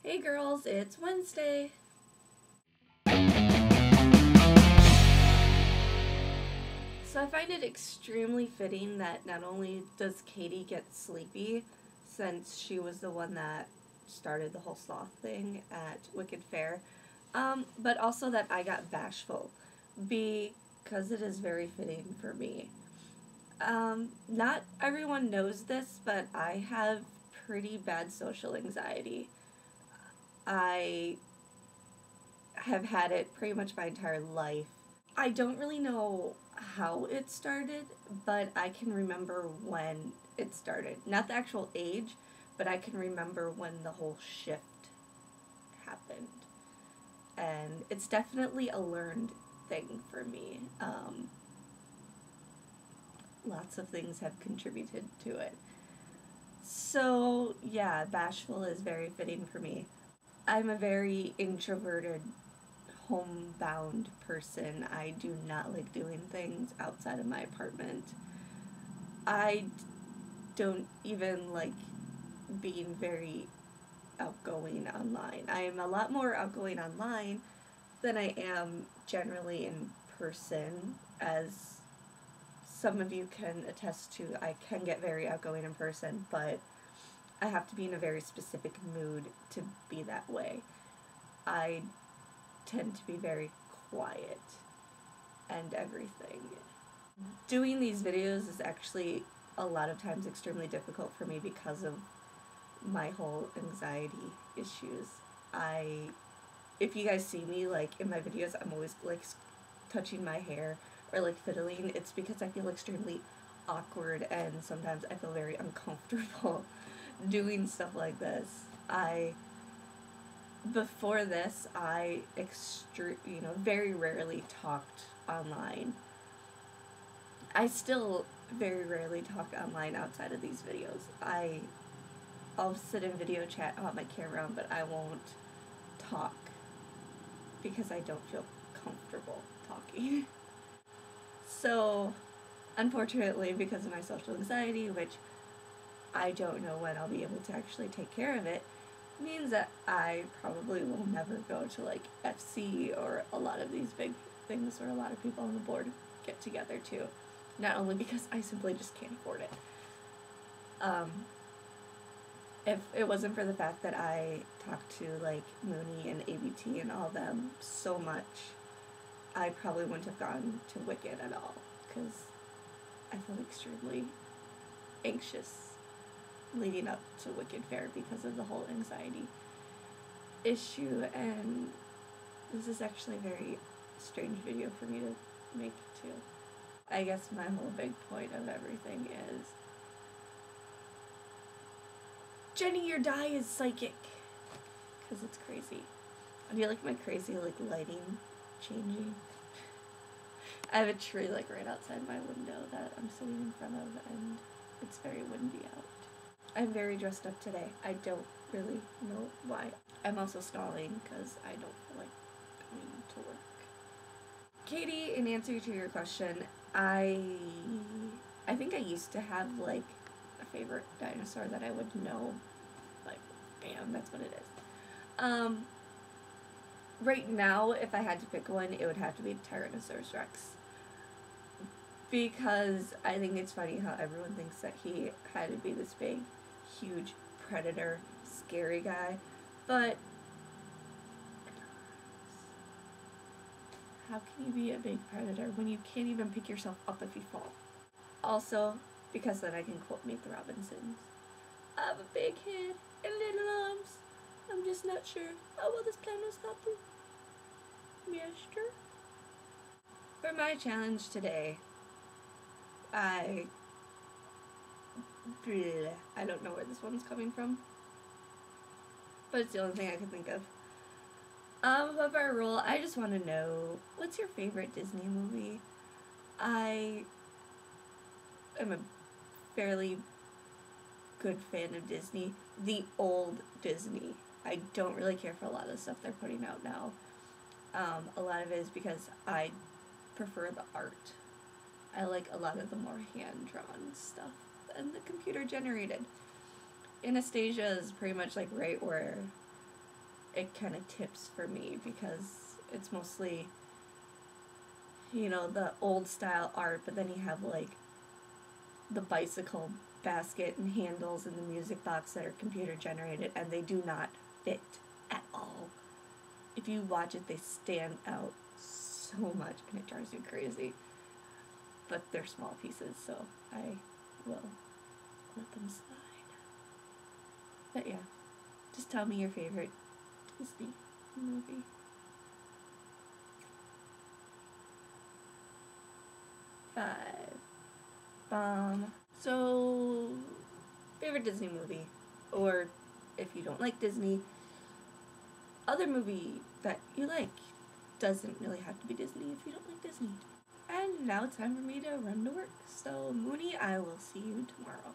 Hey girls, it's Wednesday. So I find it extremely fitting that not only does Katie get sleepy, since she was the one that started the whole sloth thing at Wicked Fair, but also that I got Bashful, because it is very fitting for me. Not everyone knows this, but I have pretty bad social anxiety. I have had it pretty much my entire life. I don't really know how it started, but I can remember when it started. Not the actual age, but I can remember when the whole shift happened. And it's definitely a learned thing for me. Lots of things have contributed to it. So, yeah, Bashful is very fitting for me. I'm a very introverted, homebound person. I do not like doing things outside of my apartment. I don't even like being very outgoing online. I am a lot more outgoing online than I am generally in person, as some of you can attest to. I can get very outgoing in person, but I have to be in a very specific mood to be that way. I tend to be very quiet and everything. Doing these videos is actually a lot of times extremely difficult for me because of my whole anxiety issues. If you guys see me, like, in my videos, I'm always, like, touching my hair or, like, fiddling. It's because I feel extremely awkward, and sometimes I feel very uncomfortable doing stuff like this. Before this, I very rarely talked online. I still very rarely talk online outside of these videos. I'll sit in video chat, I'll have my camera on, but I won't talk because I don't feel comfortable talking. So, unfortunately, because of my social anxiety, which I don't know when I'll be able to actually take care of it, means that I probably will never go to, like, FC or a lot of these big things where a lot of people on the board get together too. Not only because I simply just can't afford it. If it wasn't for the fact that I talked to, like, Mooney and ABT and all of them so much, I probably wouldn't have gone to Wicked at all, because I feel extremely anxious leading up to Wicked Fair because of the whole anxiety issue. And this is actually a very strange video for me to make too. I guess my whole big point of everything is, Jenny, your dye is psychic, because it's crazy. Do you like my crazy, like, lighting changing? I have a tree, like, right outside my window that I'm sitting in front of, and it's very windy out. I'm very dressed up today. I don't really know why. I'm also stalling because I don't feel like going to work. Katie, in answer to your question, I think I used to have, like, a favorite dinosaur that I would know. Like, bam, that's what it is. Right now, if I had to pick one, it would have to be Tyrannosaurus Rex. Because I think it's funny how everyone thinks that he had to be this big, huge predator, scary guy, but how can you be a big predator when you can't even pick yourself up if you fall? Also, because then I can quote Meet the Robinsons. I have a big head and little arms. I'm just not sure how well this plan was thought through. Mister? For my challenge today, I don't know where this one's coming from, but it's the only thing I can think of. Of our rule, I just want to know, what's your favorite Disney movie? I am a fairly good fan of Disney. The old Disney. I don't really care for a lot of the stuff they're putting out now. A lot of it is because I prefer the art. I like a lot of the more hand-drawn stuff and the computer-generated. Anastasia is pretty much, like, right where it kind of tips for me because it's mostly, you know, the old style art, but then you have like the bicycle basket and handles and the music box that are computer generated, and they do not fit at all. If you watch it, they stand out so much and it drives you crazy. But they're small pieces, so I will let them slide. But yeah, just tell me your favorite Disney movie. Five. So, favorite Disney movie, or if you don't like Disney, other movie that you like. Doesn't really have to be Disney if you don't like Disney. And now it's time for me to run to work. So, Mooney, I will see you tomorrow.